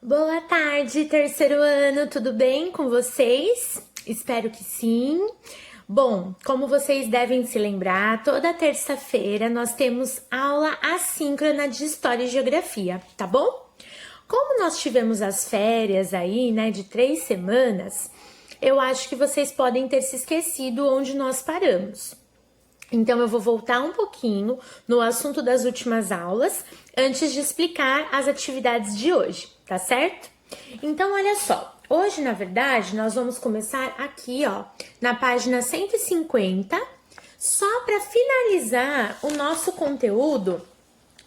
Boa tarde, terceiro ano, tudo bem com vocês? Espero que sim. Bom, como vocês devem se lembrar, toda terça-feira nós temos aula assíncrona de História e Geografia, tá bom? Como nós tivemos as férias aí, né, de 3 semanas, eu acho que vocês podem ter se esquecido onde nós paramos. Então, eu vou voltar um pouquinho no assunto das últimas aulas antes de explicar as atividades de hoje, tá certo? Então, olha só, hoje, na verdade, nós vamos começar aqui, ó, na página 150, só para finalizar o nosso conteúdo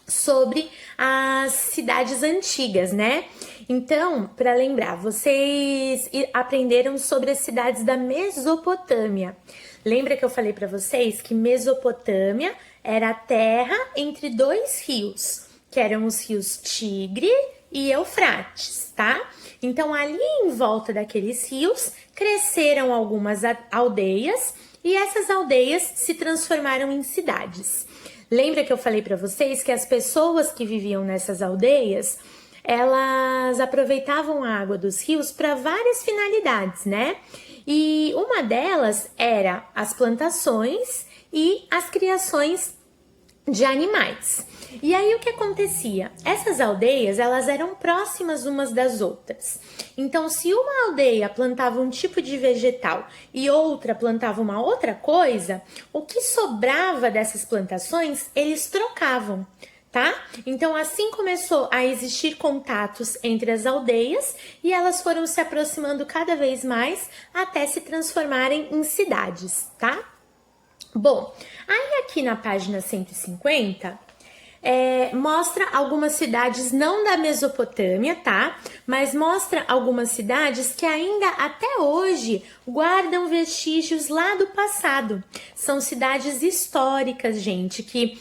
sobre as cidades antigas, né? Então, para lembrar, vocês aprenderam sobre as cidades da Mesopotâmia. Lembra que eu falei para vocês que Mesopotâmia era a terra entre dois rios, que eram os rios Tigre e Eufrates, tá? Então, ali em volta daqueles rios, cresceram algumas aldeias e essas aldeias se transformaram em cidades. Lembra que eu falei para vocês que as pessoas que viviam nessas aldeias, elas aproveitavam a água dos rios para várias finalidades, né? E uma delas era as plantações e as criações de animais. E aí o que acontecia? Essas aldeias, elas eram próximas umas das outras. Então, se uma aldeia plantava um tipo de vegetal e outra plantava uma outra coisa, o que sobrava dessas plantações, eles trocavam, tá? Então, assim começou a existir contatos entre as aldeias e elas foram se aproximando cada vez mais até se transformarem em cidades, tá? Bom, aí aqui na página 150, mostra algumas cidades não da Mesopotâmia, tá? Mas mostra algumas cidades que ainda até hoje guardam vestígios lá do passado. São cidades históricas, gente, que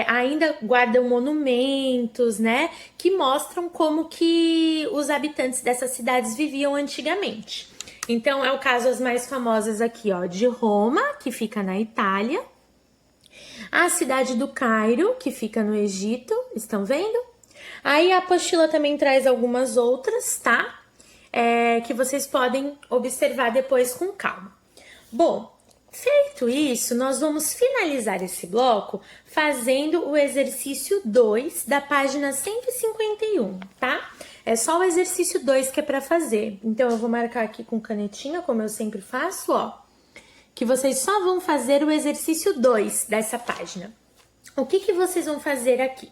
ainda guardam monumentos, né? Que mostram como que os habitantes dessas cidades viviam antigamente. Então, é o caso as mais famosas aqui, ó, de Roma, que fica na Itália, a cidade do Cairo, que fica no Egito, estão vendo? Aí a apostila também traz algumas outras, tá? Que vocês podem observar depois com calma. Bom, feito isso, nós vamos finalizar esse bloco fazendo o exercício 2 da página 151, tá? É só o exercício 2 que é para fazer. Então, eu vou marcar aqui com canetinha, como eu sempre faço, ó. Que vocês só vão fazer o exercício 2 dessa página. O que vocês vão fazer aqui?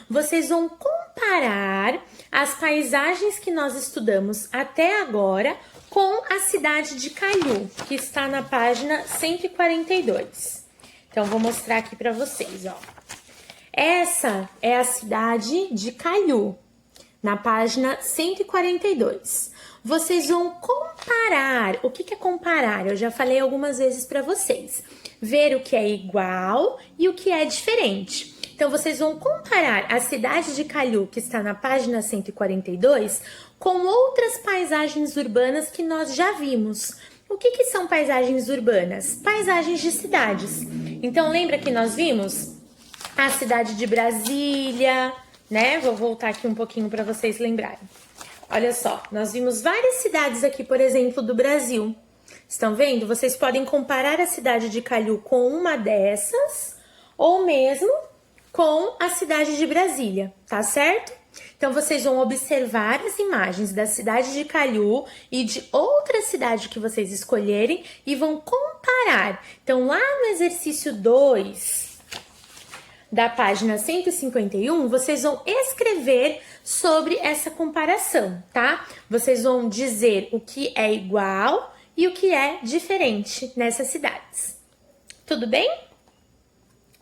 Vocês vão comparar as paisagens que nós estudamos até agora com a cidade de Caiu, que está na página 142. Então, vou mostrar aqui para vocês, ó. Essa é a cidade de Caiu, na página 142. Vocês vão comparar. O que é comparar? Eu já falei algumas vezes para vocês. Ver o que é igual e o que é diferente. Então, vocês vão comparar a cidade de Caiu, que está na página 142, com outras paisagens urbanas que nós já vimos. O que são paisagens urbanas? Paisagens de cidades. Então, lembra que nós vimos a cidade de Brasília, né? Vou voltar aqui um pouquinho para vocês lembrarem. Olha só, nós vimos várias cidades aqui, por exemplo, do Brasil. Estão vendo? Vocês podem comparar a cidade de Caiu com uma dessas, ou mesmo com a cidade de Brasília, tá certo? Então, vocês vão observar as imagens da cidade de Caiu e de outra cidade que vocês escolherem e vão comparar. Então, lá no exercício 2 da página 151, vocês vão escrever sobre essa comparação, tá? Vocês vão dizer o que é igual e o que é diferente nessas cidades. Tudo bem?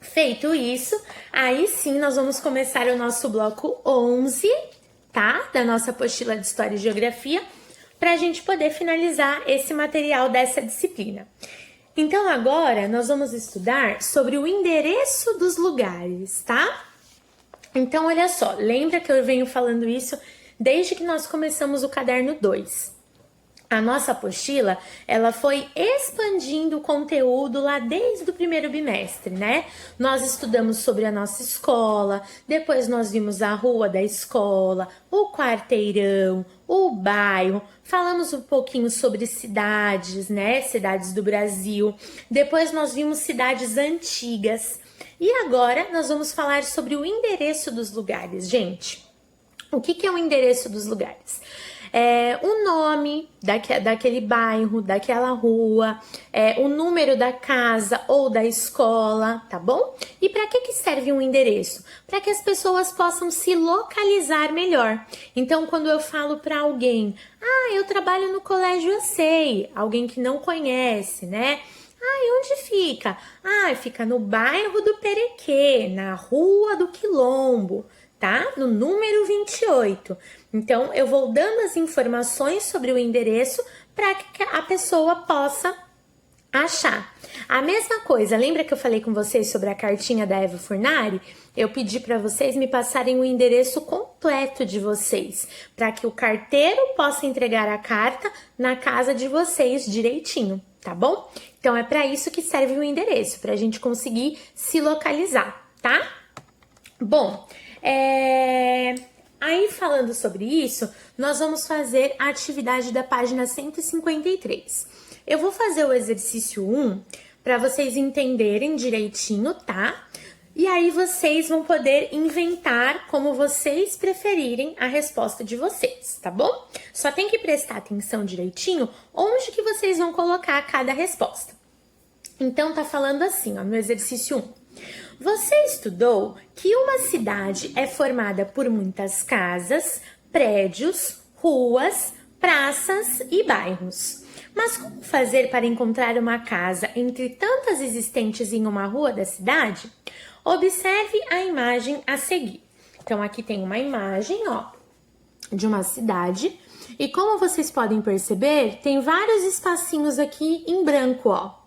Feito isso, aí sim nós vamos começar o nosso bloco 11, tá? Da nossa apostila de História e Geografia, para a gente poder finalizar esse material dessa disciplina. Então, agora, nós vamos estudar sobre o endereço dos lugares, tá? Então, olha só, lembra que eu venho falando isso desde que nós começamos o caderno 2. A nossa apostila, ela foi expandindo o conteúdo lá desde o primeiro bimestre, né? Nós estudamos sobre a nossa escola, depois nós vimos a rua da escola, o quarteirão, o bairro, falamos um pouquinho sobre cidades, né? Cidades do Brasil. Depois nós vimos cidades antigas. E agora nós vamos falar sobre o endereço dos lugares, gente. O que é o endereço dos lugares? O nome daquele bairro, daquela rua, o número da casa ou da escola, tá bom? E para que serve um endereço? Para que as pessoas possam se localizar melhor. Então, quando eu falo para alguém, eu trabalho no colégio Eu Sei, alguém que não conhece, né? E onde fica? Fica no bairro do Perequê, na rua do Quilombo, tá? No número 28. Então, eu vou dando as informações sobre o endereço para que a pessoa possa achar. A mesma coisa, lembra que eu falei com vocês sobre a cartinha da Eva Furnari? Eu pedi para vocês me passarem o endereço completo de vocês, para que o carteiro possa entregar a carta na casa de vocês direitinho, tá bom? Então, é para isso que serve o endereço, para a gente conseguir se localizar, tá? Bom, aí falando sobre isso, nós vamos fazer a atividade da página 153. Eu vou fazer o exercício 1 para vocês entenderem direitinho, tá? E aí vocês vão poder inventar como vocês preferirem a resposta de vocês, tá bom? Só tem que prestar atenção direitinho onde que vocês vão colocar cada resposta. Então tá falando assim, ó, no exercício 1. Você estudou que uma cidade é formada por muitas casas, prédios, ruas, praças e bairros. Mas como fazer para encontrar uma casa entre tantas existentes em uma rua da cidade? Observe a imagem a seguir. Então, aqui tem uma imagem, ó, de uma cidade. E como vocês podem perceber, tem vários espacinhos aqui em branco, ó,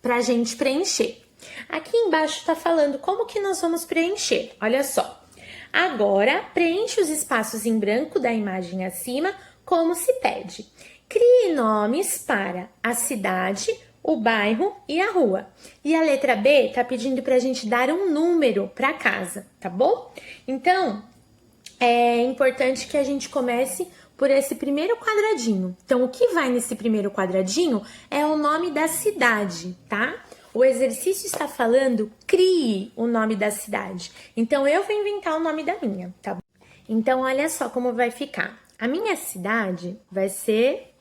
pra gente preencher. Aqui embaixo tá falando como que nós vamos preencher. Olha só. Agora, preencha os espaços em branco da imagem acima, como se pede. Crie nomes para a cidade, o bairro e a rua. E a letra B tá pedindo pra gente dar um número para casa, tá bom? Então, é importante que a gente comece por esse primeiro quadradinho. Então, o que vai nesse primeiro quadradinho é o nome da cidade, tá? O exercício está falando, crie o nome da cidade. Então, eu vou inventar o nome da minha, tá bom? Então, olha só como vai ficar. A minha cidade vai ser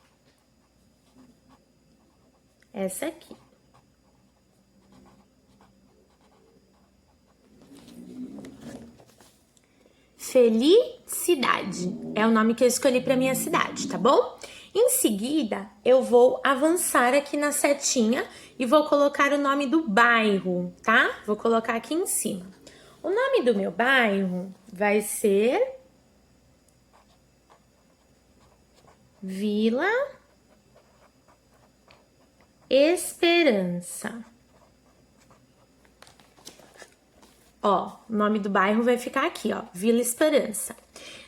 essa aqui. Felicidade é o nome que eu escolhi para minha cidade, tá bom? Em seguida, eu vou avançar aqui na setinha e vou colocar o nome do bairro, tá? Vou colocar aqui em cima. O nome do meu bairro vai ser Vila Esperança. Ó, o nome do bairro vai ficar aqui, ó, Vila Esperança.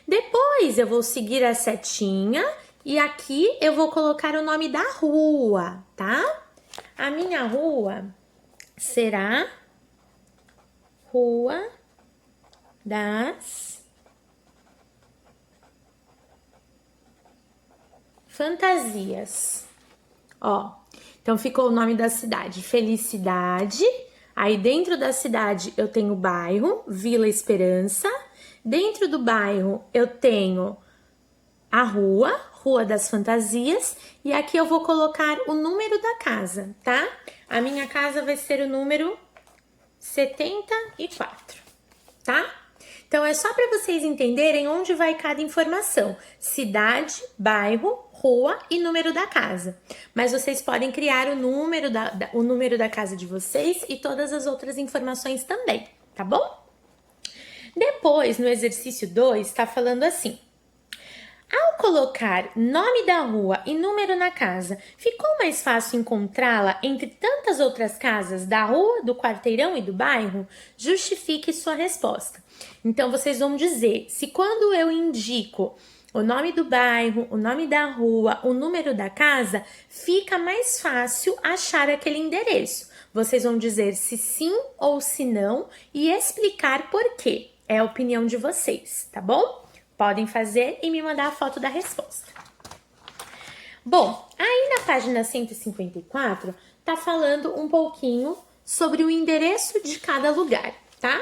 Depois eu vou seguir a setinha e aqui eu vou colocar o nome da rua, tá? A minha rua será Rua das Fantasias. Ó, então ficou o nome da cidade, Felicidade. Aí dentro da cidade eu tenho o bairro, Vila Esperança. Dentro do bairro eu tenho a rua, Rua das Fantasias. E aqui eu vou colocar o número da casa, tá? A minha casa vai ser o número 74, tá? Então, é só para vocês entenderem onde vai cada informação. Cidade, bairro, rua e número da casa. Mas vocês podem criar o número da casa de vocês e todas as outras informações também, tá bom? Depois, no exercício 2, está falando assim. Ao colocar nome da rua e número na casa, ficou mais fácil encontrá-la entre tantas outras casas da rua, do quarteirão e do bairro? Justifique sua resposta. Então, vocês vão dizer, se quando eu indico o nome do bairro, o nome da rua, o número da casa, fica mais fácil achar aquele endereço. Vocês vão dizer se sim ou se não e explicar por quê. É a opinião de vocês, tá bom? Podem fazer e me mandar a foto da resposta. Bom, aí na página 154, tá falando um pouquinho sobre o endereço de cada lugar, tá?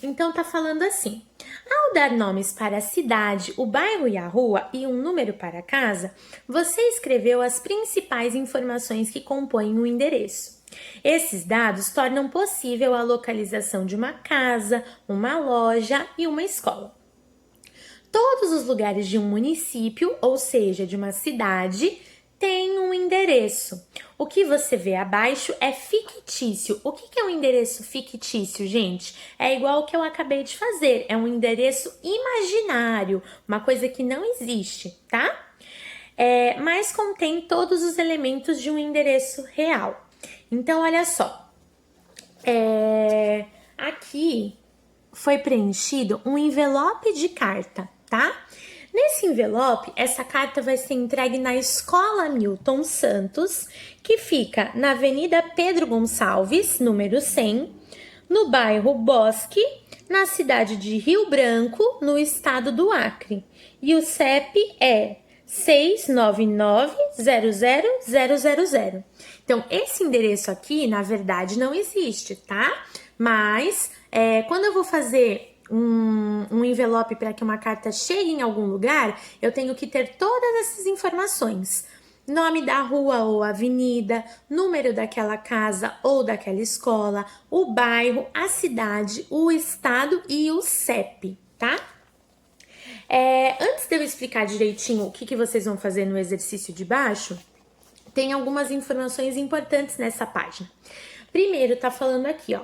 Então tá falando assim: ao dar nomes para a cidade, o bairro e a rua e um número para a casa, você escreveu as principais informações que compõem o endereço. Esses dados tornam possível a localização de uma casa, uma loja e uma escola. Todos os lugares de um município, ou seja, de uma cidade, têm um endereço. O que você vê abaixo é fictício. O que é um endereço fictício, gente? É igual o que eu acabei de fazer. É um endereço imaginário, uma coisa que não existe, tá? Mas contém todos os elementos de um endereço real. Então, olha só. Aqui foi preenchido um envelope de carta, tá? Nesse envelope, essa carta vai ser entregue na Escola Milton Santos, que fica na Avenida Pedro Gonçalves, número 100, no bairro Bosque, na cidade de Rio Branco, no estado do Acre. E o CEP é 699-00000. Então, esse endereço aqui, na verdade, não existe, tá? Mas, quando eu vou fazer um envelope para que uma carta chegue em algum lugar, eu tenho que ter todas essas informações. Nome da rua ou avenida, número daquela casa ou daquela escola, o bairro, a cidade, o estado e o CEP, tá? Antes de eu explicar direitinho o que vocês vão fazer no exercício de baixo, tem algumas informações importantes nessa página. Primeiro, tá falando aqui, ó.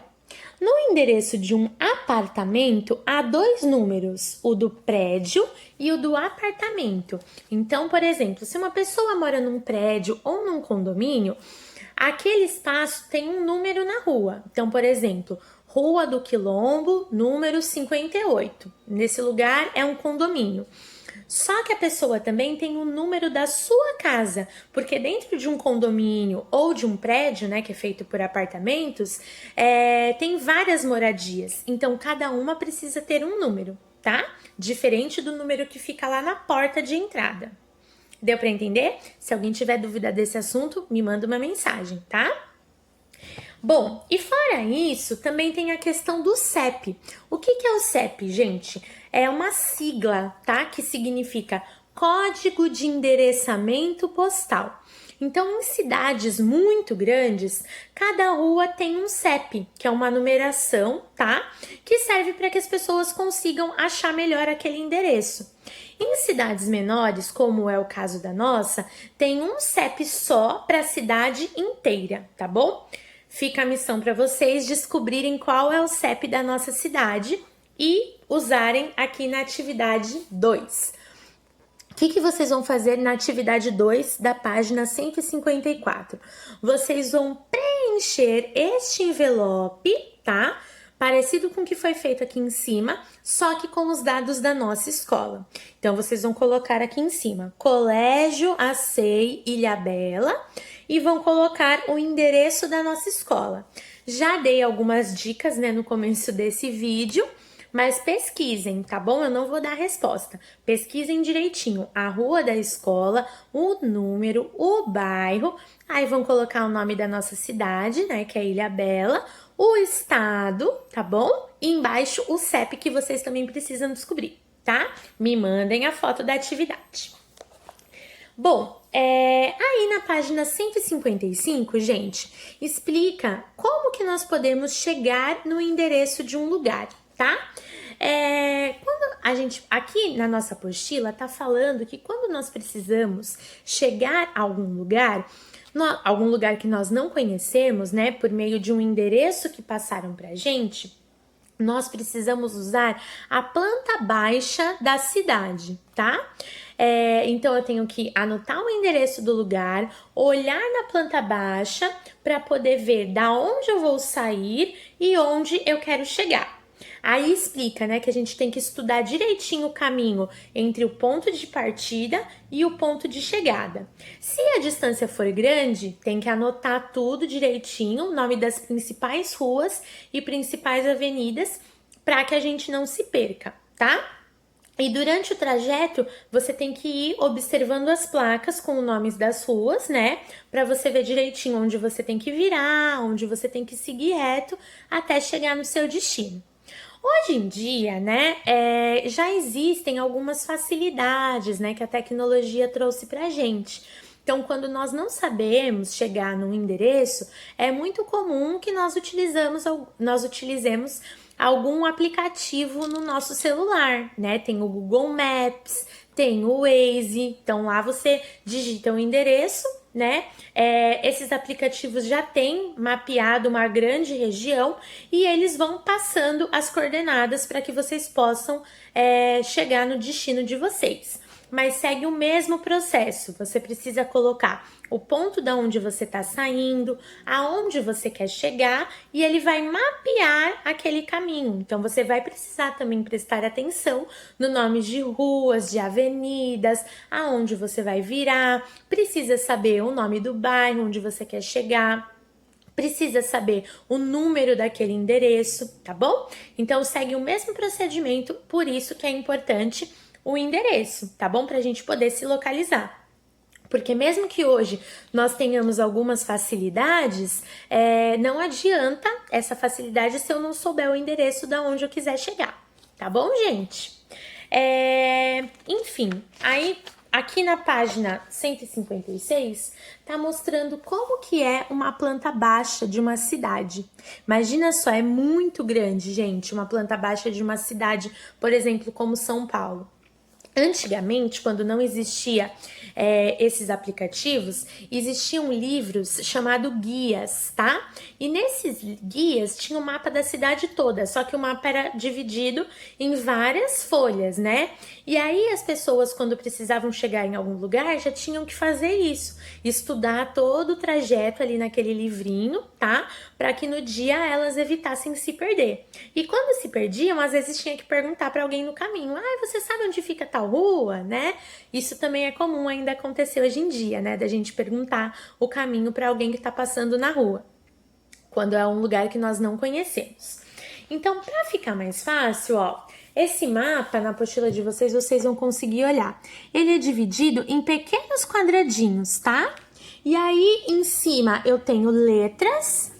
No endereço de um apartamento, há dois números, o do prédio e o do apartamento. Então, por exemplo, se uma pessoa mora num prédio ou num condomínio, aquele espaço tem um número na rua. Então, por exemplo, Rua do Quilombo, número 58. Nesse lugar é um condomínio. Só que a pessoa também tem o número da sua casa, porque dentro de um condomínio ou de um prédio, né, que é feito por apartamentos, tem várias moradias. Então, cada uma precisa ter um número, tá? Diferente do número que fica lá na porta de entrada. Deu para entender? Se alguém tiver dúvida desse assunto, me manda uma mensagem, tá? Bom, e fora isso, também tem a questão do CEP. O que é o CEP, gente? É uma sigla, tá? Que significa Código de Endereçamento Postal. Então, em cidades muito grandes, cada rua tem um CEP, que é uma numeração, tá? Que serve para que as pessoas consigam achar melhor aquele endereço. Em cidades menores, como é o caso da nossa, tem um CEP só para a cidade inteira, tá bom? Fica a missão para vocês descobrirem qual é o CEP da nossa cidade e usarem aqui na atividade 2. O que vocês vão fazer na atividade 2 da página 154? Vocês vão preencher este envelope, tá? Parecido com o que foi feito aqui em cima, só que com os dados da nossa escola. Então, vocês vão colocar aqui em cima, Colégio ACEI Ilhabela, e vão colocar o endereço da nossa escola. Já dei algumas dicas, né, no começo desse vídeo, mas pesquisem, tá bom? Eu não vou dar a resposta. Pesquisem direitinho a rua da escola, o número, o bairro, aí vão colocar o nome da nossa cidade, né, que é Ilhabela, o estado, tá bom? E embaixo o CEP que vocês também precisam descobrir, tá? Me mandem a foto da atividade. Bom, aí na página 155, gente, explica como que nós podemos chegar no endereço de um lugar, tá? Quando a gente, aqui na nossa apostila, tá falando que quando nós precisamos chegar a algum lugar que nós não conhecemos, né, por meio de um endereço que passaram pra gente, nós precisamos usar a planta baixa da cidade, tá? Então, eu tenho que anotar o endereço do lugar, olhar na planta baixa para poder ver da onde eu vou sair e onde eu quero chegar. Aí explica, né, que a gente tem que estudar direitinho o caminho entre o ponto de partida e o ponto de chegada. Se a distância for grande, tem que anotar tudo direitinho, o nome das principais ruas e principais avenidas, para que a gente não se perca, tá? E durante o trajeto, você tem que ir observando as placas com os nomes das ruas, né? Para você ver direitinho onde você tem que virar, onde você tem que seguir reto até chegar no seu destino. Hoje em dia, né, já existem algumas facilidades, né, que a tecnologia trouxe pra gente. Então, quando nós não sabemos chegar num endereço, é muito comum que nós utilizemos algum aplicativo no nosso celular, né? Tem o Google Maps, tem o Waze, então lá você digita o endereço, né? Esses aplicativos já têm mapeado uma grande região e eles vão passando as coordenadas para que vocês possam chegar no destino de vocês. Mas segue o mesmo processo. Você precisa colocar o ponto da onde você está saindo, aonde você quer chegar e ele vai mapear aquele caminho. Então você vai precisar também prestar atenção no nome de ruas, de avenidas, aonde você vai virar. Precisa saber o nome do bairro onde você quer chegar. Precisa saber o número daquele endereço, tá bom? Então segue o mesmo procedimento, por isso que é importante o endereço, tá bom? Pra gente poder se localizar. Porque mesmo que hoje nós tenhamos algumas facilidades, não adianta essa facilidade se eu não souber o endereço da onde eu quiser chegar, tá bom, gente? Enfim, aí aqui na página 156 tá mostrando como que é uma planta baixa de uma cidade. Imagina só, é muito grande, gente, uma planta baixa de uma cidade, por exemplo, como São Paulo. Antigamente, quando não existia esses aplicativos, existiam livros chamados guias, tá? E nesses guias tinha o mapa da cidade toda, só que o mapa era dividido em várias folhas, né? E aí as pessoas, quando precisavam chegar em algum lugar, já tinham que fazer isso, estudar todo o trajeto ali naquele livrinho, tá? Para que no dia elas evitassem se perder. E quando se perdiam, às vezes tinha que perguntar para alguém no caminho: você sabe onde fica tal rua, né? Isso também é comum ainda acontecer hoje em dia, né? Da gente perguntar o caminho para alguém que tá passando na rua, quando é um lugar que nós não conhecemos. Então, para ficar mais fácil, ó, esse mapa na apostila de vocês vão conseguir olhar. Ele é dividido em pequenos quadradinhos, tá? E aí, em cima eu tenho letras,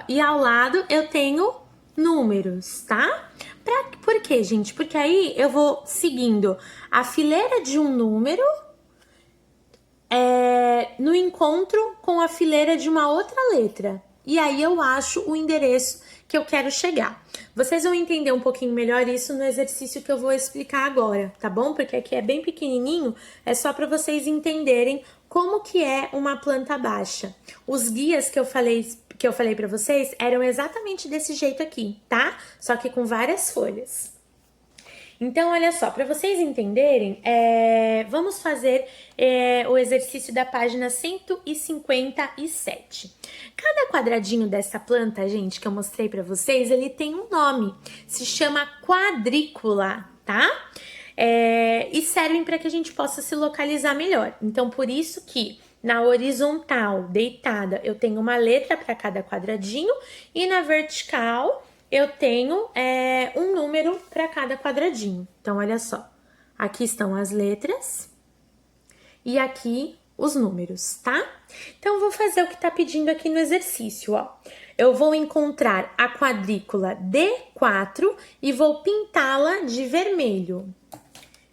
e ao lado eu tenho números, tá? Por quê, gente? Porque aí eu vou seguindo a fileira de um número no encontro com a fileira de uma outra letra. E aí eu acho o endereço que eu quero chegar. Vocês vão entender um pouquinho melhor isso no exercício que eu vou explicar agora, tá bom? Porque aqui é bem pequenininho, é só para vocês entenderem como que é uma planta baixa. Os guias que eu falei para vocês eram exatamente desse jeito aqui, tá? Só que com várias folhas. Então, olha só, para vocês entenderem, vamos fazer o exercício da página 157. Cada quadradinho dessa planta, gente, que eu mostrei para vocês, ele tem um nome, se chama quadrícula, tá? E servem para que a gente possa se localizar melhor. Então, por isso que na horizontal, deitada, eu tenho uma letra para cada quadradinho e na vertical eu tenho um número para cada quadradinho. Então, olha só. Aqui estão as letras e aqui os números, tá? Então, vou fazer o que tá pedindo aqui no exercício, ó. Eu vou encontrar a quadrícula D4 e vou pintá-la de vermelho.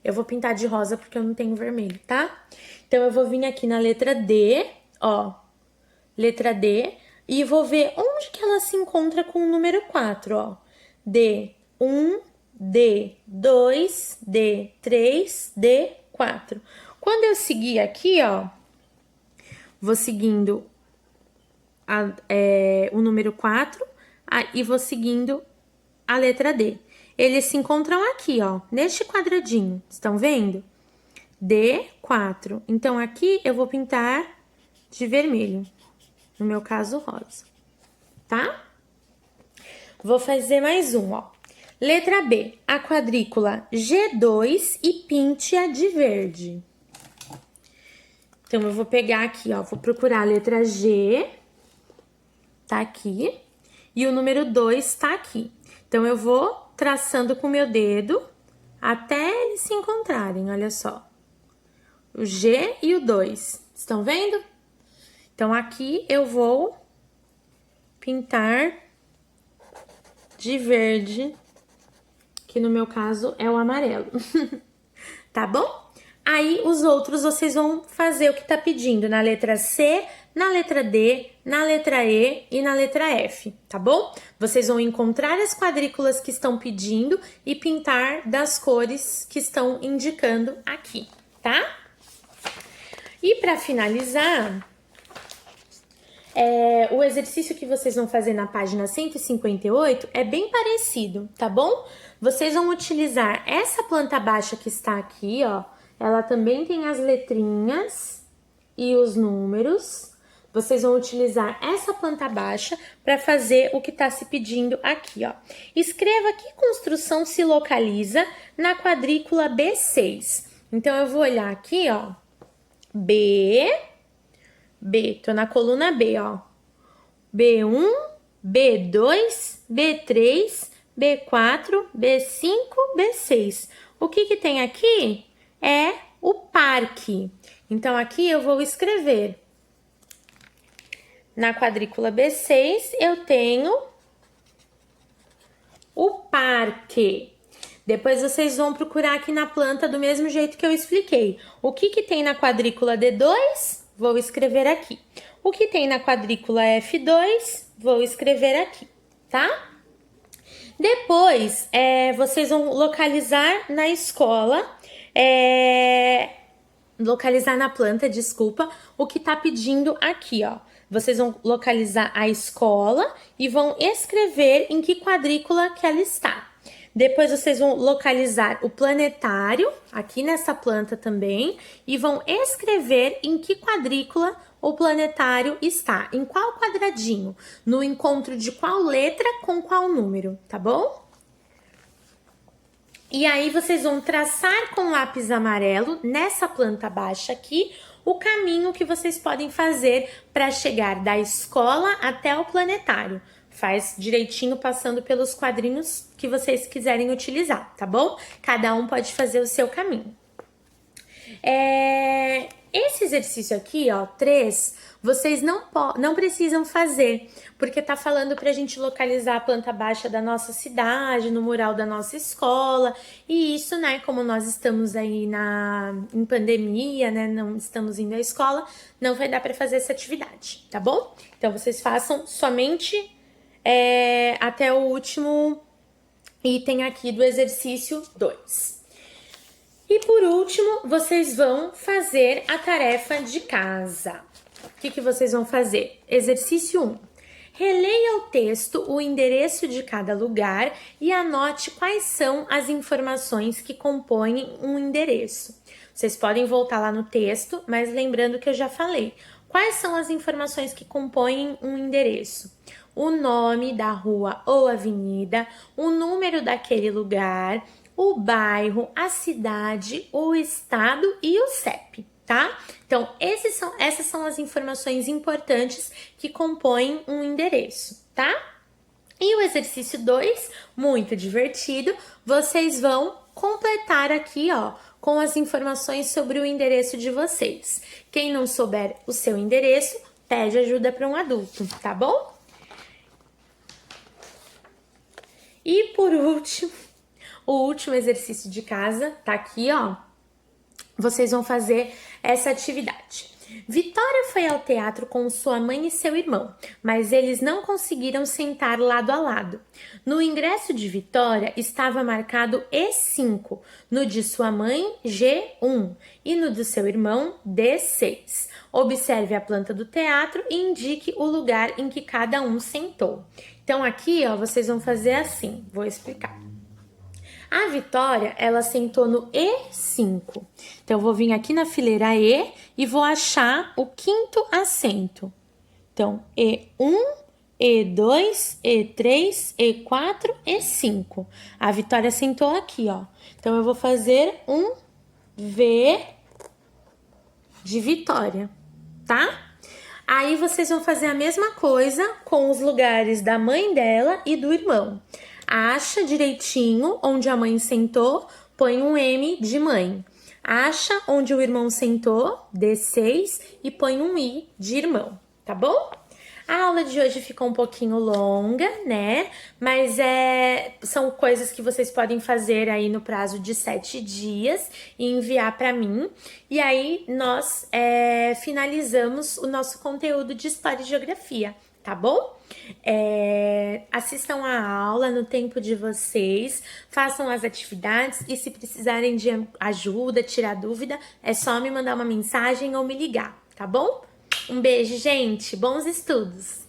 Eu vou pintar de rosa porque eu não tenho vermelho, tá? Então, eu vou vir aqui na letra D, ó. Letra D. E vou ver onde que ela se encontra com o número 4, ó. D1, D2, D3, D4. Quando eu seguir aqui, ó, vou seguindo o número 4 e vou seguindo a letra D. Eles se encontram aqui, ó, neste quadradinho. Estão vendo? D4. Então, aqui eu vou pintar de vermelho. No meu caso, rosa, tá? Vou fazer mais um, ó. Letra B, a quadrícula G2 e pinte-a de verde. Então, eu vou pegar aqui, ó, vou procurar a letra G, tá aqui, e o número 2 tá aqui. Então, eu vou traçando com o meu dedo até eles se encontrarem, olha só. O G e o 2, estão vendo? Então, aqui eu vou pintar de verde, que no meu caso é o amarelo, tá bom? Aí, os outros vocês vão fazer o que tá pedindo na letra C, na letra D, na letra E e na letra F, tá bom? Vocês vão encontrar as quadrículas que estão pedindo e pintar das cores que estão indicando aqui, tá? E para finalizar, o exercício que vocês vão fazer na página 158 é bem parecido, tá bom? Vocês vão utilizar essa planta baixa que está aqui, ó. Ela também tem as letrinhas e os números. Vocês vão utilizar essa planta baixa para fazer o que está se pedindo aqui, ó. Escreva que construção se localiza na quadrícula B6. Então, eu vou olhar aqui, ó. B, tô na coluna B, ó. B1, B2, B3, B4, B5, B6. O que tem aqui é o parque. Então, aqui eu vou escrever. Na quadrícula B6, eu tenho o parque. Depois, vocês vão procurar aqui na planta do mesmo jeito que eu expliquei. O que tem na quadrícula D2? Vou escrever aqui. O que tem na quadrícula F2? Vou escrever aqui, tá? Depois, vocês vão localizar na escola, localizar na planta, desculpa, o que tá pedindo aqui, ó. Vocês vão localizar a escola e vão escrever em que quadrícula que ela está. Depois, vocês vão localizar o planetário, aqui nessa planta também, e vão escrever em que quadrícula o planetário está, em qual quadradinho, no encontro de qual letra com qual número, tá bom? E aí, vocês vão traçar com lápis amarelo, nessa planta baixa aqui, o caminho que vocês podem fazer para chegar da escola até o planetário. Faz direitinho passando pelos quadrinhos que vocês quiserem utilizar, tá bom? Cada um pode fazer o seu caminho. Esse exercício aqui, ó, 3, vocês não precisam fazer, porque tá falando pra gente localizar a planta baixa da nossa cidade, no mural da nossa escola, e isso, né, como nós estamos aí em pandemia, né, não estamos indo à escola, não vai dar pra fazer essa atividade, tá bom? Então, vocês façam somente até o último item aqui do exercício 2. E por último, vocês vão fazer a tarefa de casa. O que vocês vão fazer? Exercício 1. Releia o texto, o endereço de cada lugar e anote quais são as informações que compõem um endereço. Vocês podem voltar lá no texto, mas lembrando que eu já falei. Quais são as informações que compõem um endereço? O nome da rua ou avenida, o número daquele lugar, o bairro, a cidade, o estado e o CEP, tá? Então, essas são as informações importantes que compõem um endereço, tá? E o exercício 2, muito divertido, vocês vão completar aqui, ó, com as informações sobre o endereço de vocês. Quem não souber o seu endereço, pede ajuda para um adulto, tá bom? E por último, o último exercício de casa tá aqui, ó. Vocês vão fazer essa atividade. Vitória foi ao teatro com sua mãe e seu irmão, mas eles não conseguiram sentar lado a lado. No ingresso de Vitória estava marcado E5, no de sua mãe G1 e no do seu irmão D6. Observe a planta do teatro e indique o lugar em que cada um sentou. Então aqui, ó, vocês vão fazer assim, vou explicar. A Vitória, ela sentou no E5. Então, eu vou vir aqui na fileira E e vou achar o quinto assento. Então, E1, E2, E3, E4, E5. A Vitória sentou aqui, ó. Então, eu vou fazer um V de Vitória, tá? Aí, vocês vão fazer a mesma coisa com os lugares da mãe dela e do irmão. Acha direitinho onde a mãe sentou, põe um M de mãe. Acha onde o irmão sentou, D6, e põe um I de irmão, tá bom? A aula de hoje ficou um pouquinho longa, né? Mas são coisas que vocês podem fazer aí no prazo de 7 dias e enviar para mim. E aí nós finalizamos o nosso conteúdo de História e Geografia, tá bom? Assistam a aula no tempo de vocês, façam as atividades e se precisarem de ajuda, tirar dúvida, é só me mandar uma mensagem ou me ligar, tá bom? Um beijo, gente. Bons estudos!